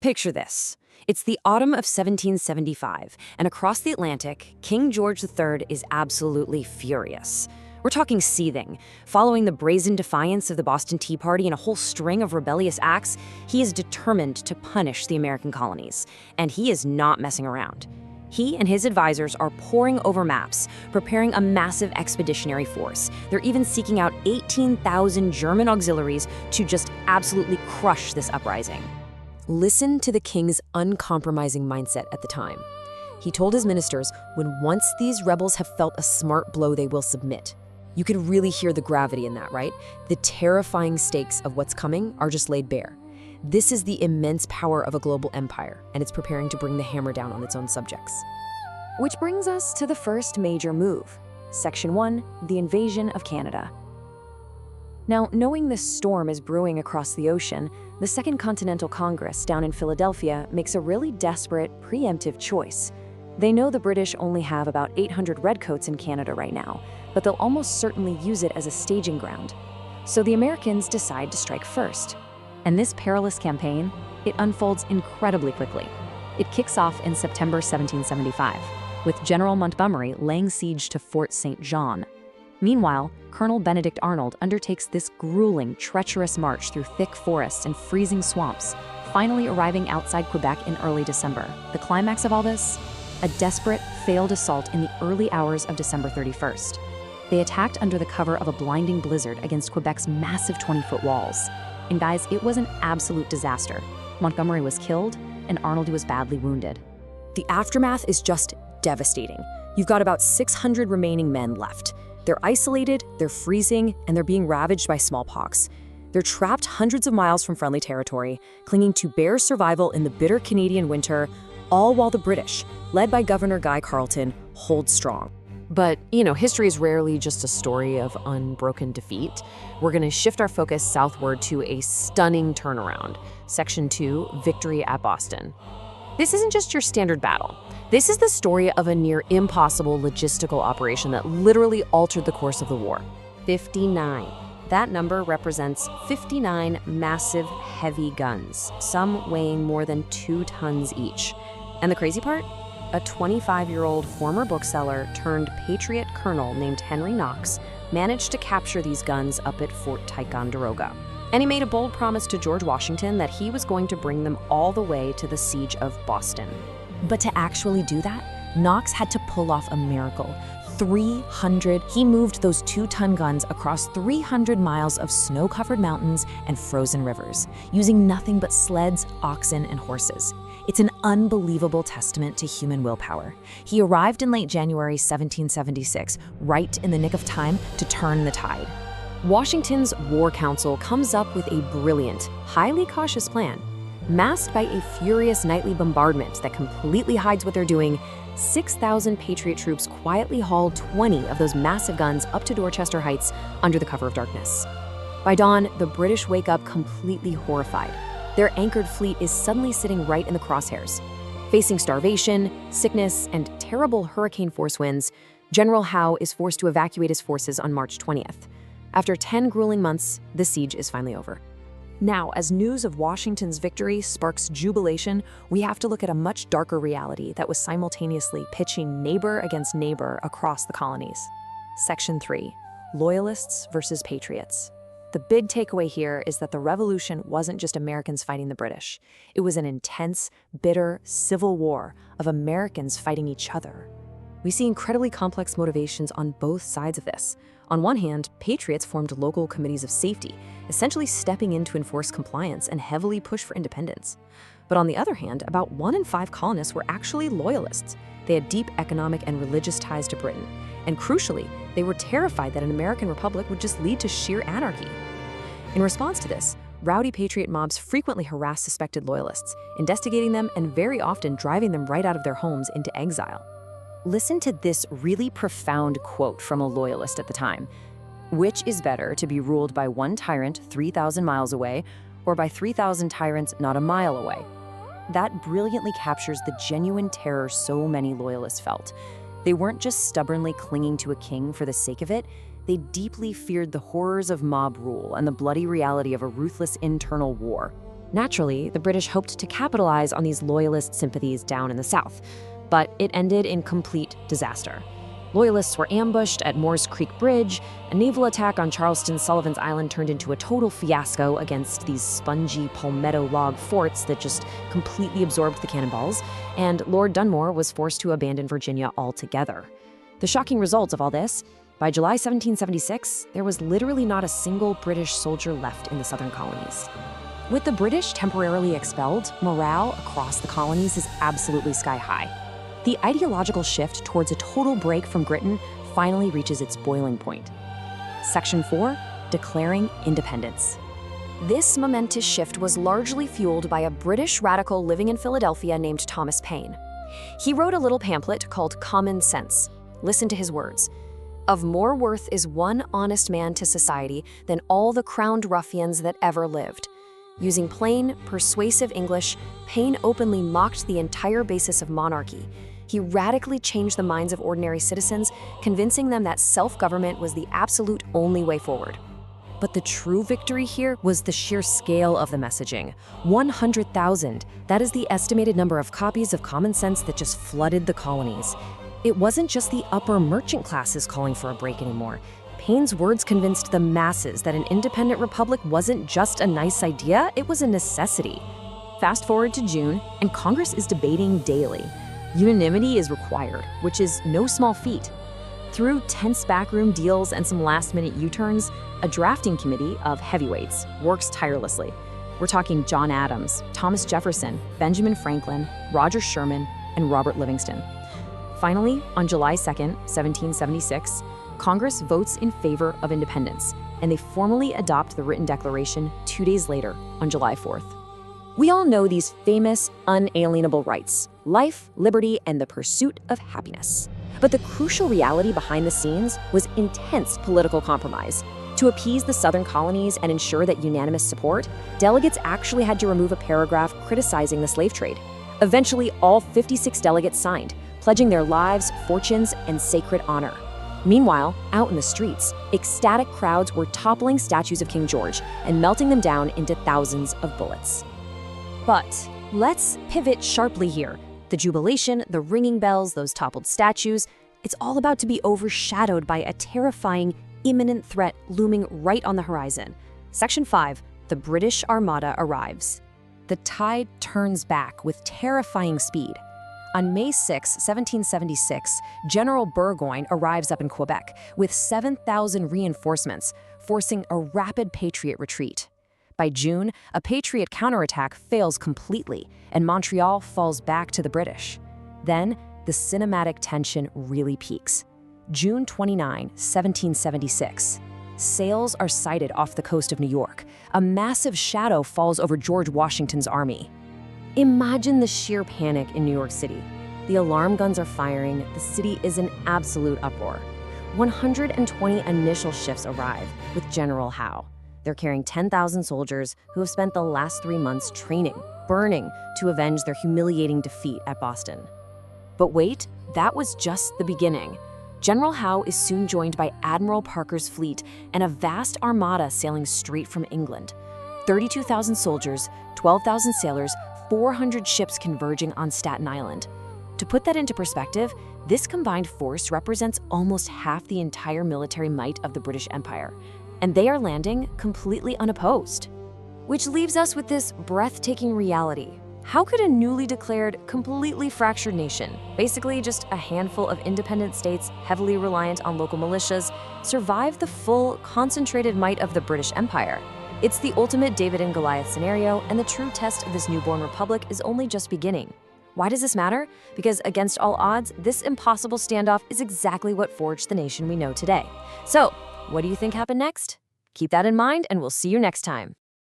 Picture this. It's the autumn of 1775, and across the Atlantic, King George III is absolutely furious. We're talking seething. Following the brazen defiance of the Boston Tea Party and a whole string of rebellious acts, he is determined to punish the American colonies, and he is not messing around. He and his advisors are poring over maps, preparing a massive expeditionary force. They're even seeking out 18,000 German auxiliaries to just absolutely crush this uprising. Listen to the king's uncompromising mindset at the time. He told his ministers, when once these rebels have felt a smart blow, they will submit. You can really hear the gravity in that, right? The terrifying stakes of what's coming are just laid bare. This is the immense power of a global empire, and it's preparing to bring the hammer down on its own subjects. Which brings us to the first major move. Section 1, the invasion of Canada. Now, knowing this storm is brewing across the ocean, the Second Continental Congress down in Philadelphia makes a really desperate, preemptive choice. They know the British only have about 800 redcoats in Canada right now, but they'll almost certainly use it as a staging ground. So the Americans decide to strike first. And this perilous campaign, it unfolds incredibly quickly. It kicks off in September 1775, with General Montgomery laying siege to Fort St. John. Meanwhile, Colonel Benedict Arnold undertakes this grueling, treacherous march through thick forests and freezing swamps, finally arriving outside Quebec in early December. The climax of all this? A desperate, failed assault in the early hours of December 31st. They attacked under the cover of a blinding blizzard against Quebec's massive 20-foot walls. And guys, it was an absolute disaster. Montgomery was killed, and Arnold was badly wounded. The aftermath is just devastating. You've got about 600 remaining men left. They're isolated, they're freezing, and they're being ravaged by smallpox. They're trapped hundreds of miles from friendly territory, clinging to bare survival in the bitter Canadian winter, all while the British, led by Governor Guy Carleton, hold strong. But, history is rarely just a story of unbroken defeat. We're going to shift our focus southward to a stunning turnaround. Section 2, Victory at Boston. This isn't just your standard battle. This is the story of a near impossible logistical operation that literally altered the course of the war. 59. That number represents 59 massive, heavy guns, some weighing more than 2 tons each. And the crazy part? A 25-year-old former bookseller turned patriot colonel named Henry Knox managed to capture these guns up at Fort Ticonderoga. And he made a bold promise to George Washington that he was going to bring them all the way to the siege of Boston. But to actually do that, Knox had to pull off a miracle. He moved those 2-ton guns across 300 miles of snow-covered mountains and frozen rivers, using nothing but sleds, oxen, and horses. It's an unbelievable testament to human willpower. He arrived in late January 1776, right in the nick of time to turn the tide. Washington's War Council comes up with a brilliant, highly cautious plan. Masked by a furious nightly bombardment that completely hides what they're doing, 6,000 Patriot troops quietly hauled 20 of those massive guns up to Dorchester Heights under the cover of darkness. By dawn, the British wake up completely horrified. Their anchored fleet is suddenly sitting right in the crosshairs. Facing starvation, sickness, and terrible hurricane-force winds, General Howe is forced to evacuate his forces on March 20th. After 10 grueling months, the siege is finally over. Now, as news of Washington's victory sparks jubilation, we have to look at a much darker reality that was simultaneously pitching neighbor against neighbor across the colonies. Section 3, Loyalists versus Patriots. The big takeaway here is that the revolution wasn't just Americans fighting the British. It was an intense, bitter civil war of Americans fighting each other. We see incredibly complex motivations on both sides of this. On one hand, patriots formed local committees of safety, essentially stepping in to enforce compliance and heavily push for independence. But on the other hand, about 1 in 5 colonists were actually loyalists. They had deep economic and religious ties to Britain. And crucially, they were terrified that an American republic would just lead to sheer anarchy. In response to this, rowdy patriot mobs frequently harassed suspected loyalists, investigating them and very often driving them right out of their homes into exile. Listen to this really profound quote from a loyalist at the time. Which is better, to be ruled by one tyrant 3,000 miles away, or by 3,000 tyrants not a mile away? That brilliantly captures the genuine terror so many loyalists felt. They weren't just stubbornly clinging to a king for the sake of it, they deeply feared the horrors of mob rule and the bloody reality of a ruthless internal war. Naturally, the British hoped to capitalize on these loyalist sympathies down in the south, but it ended in complete disaster. Loyalists were ambushed at Moores Creek Bridge, a naval attack on Charleston Sullivan's Island turned into a total fiasco against these spongy palmetto log forts that just completely absorbed the cannonballs, and Lord Dunmore was forced to abandon Virginia altogether. The shocking result of all this, by July 1776, there was literally not a single British soldier left in the southern colonies. With the British temporarily expelled, morale across the colonies is absolutely sky-high. The ideological shift towards a total break from Britain finally reaches its boiling point. Section 4, Declaring Independence. This momentous shift was largely fueled by a British radical living in Philadelphia named Thomas Paine. He wrote a little pamphlet called Common Sense. Listen to his words. "Of more worth is one honest man to society than all the crowned ruffians that ever lived." Using plain, persuasive English, Paine openly mocked the entire basis of monarchy. He radically changed the minds of ordinary citizens, convincing them that self-government was the absolute only way forward. But the true victory here was the sheer scale of the messaging. 100,000, that is the estimated number of copies of Common Sense that just flooded the colonies. It wasn't just the upper merchant classes calling for a break anymore. Paine's words convinced the masses that an independent republic wasn't just a nice idea, it was a necessity. Fast forward to June, and Congress is debating daily. Unanimity is required, which is no small feat. Through tense backroom deals and some last-minute U-turns, a drafting committee of heavyweights works tirelessly. We're talking John Adams, Thomas Jefferson, Benjamin Franklin, Roger Sherman, and Robert Livingston. Finally, on July 2nd, 1776, Congress votes in favor of independence, and they formally adopt the written declaration 2 days later, on July 4th. We all know these famous, unalienable rights: life, liberty, and the pursuit of happiness. But the crucial reality behind the scenes was intense political compromise. To appease the southern colonies and ensure that unanimous support, delegates actually had to remove a paragraph criticizing the slave trade. Eventually, all 56 delegates signed, pledging their lives, fortunes, and sacred honor. Meanwhile, out in the streets, ecstatic crowds were toppling statues of King George and melting them down into thousands of bullets. But let's pivot sharply here. The jubilation, the ringing bells, those toppled statues, it's all about to be overshadowed by a terrifying, imminent threat looming right on the horizon. Section 5, the British Armada arrives. The tide turns back with terrifying speed. On May 6, 1776, General Burgoyne arrives up in Quebec with 7,000 reinforcements, forcing a rapid Patriot retreat. By June, a Patriot counterattack fails completely, and Montreal falls back to the British. Then, the cinematic tension really peaks. June 29, 1776. Sails are sighted off the coast of New York. A massive shadow falls over George Washington's army. Imagine the sheer panic in New York City. The alarm guns are firing, the city is in absolute uproar. 120 initial ships arrive with General Howe. They're carrying 10,000 soldiers who have spent the last 3 months training, burning, to avenge their humiliating defeat at Boston. But wait, that was just the beginning. General Howe is soon joined by Admiral Parker's fleet and a vast armada sailing straight from England. 32,000 soldiers, 12,000 sailors, 400 ships converging on Staten Island. To put that into perspective, this combined force represents almost half the entire military might of the British Empire, and they are landing completely unopposed. Which leaves us with this breathtaking reality. How could a newly declared, completely fractured nation, basically just a handful of independent states heavily reliant on local militias, survive the full, concentrated might of the British Empire? It's the ultimate David and Goliath scenario, and the true test of this newborn republic is only just beginning. Why does this matter? Because against all odds, this impossible standoff is exactly what forged the nation we know today. So, what do you think happened next? Keep that in mind, and we'll see you next time.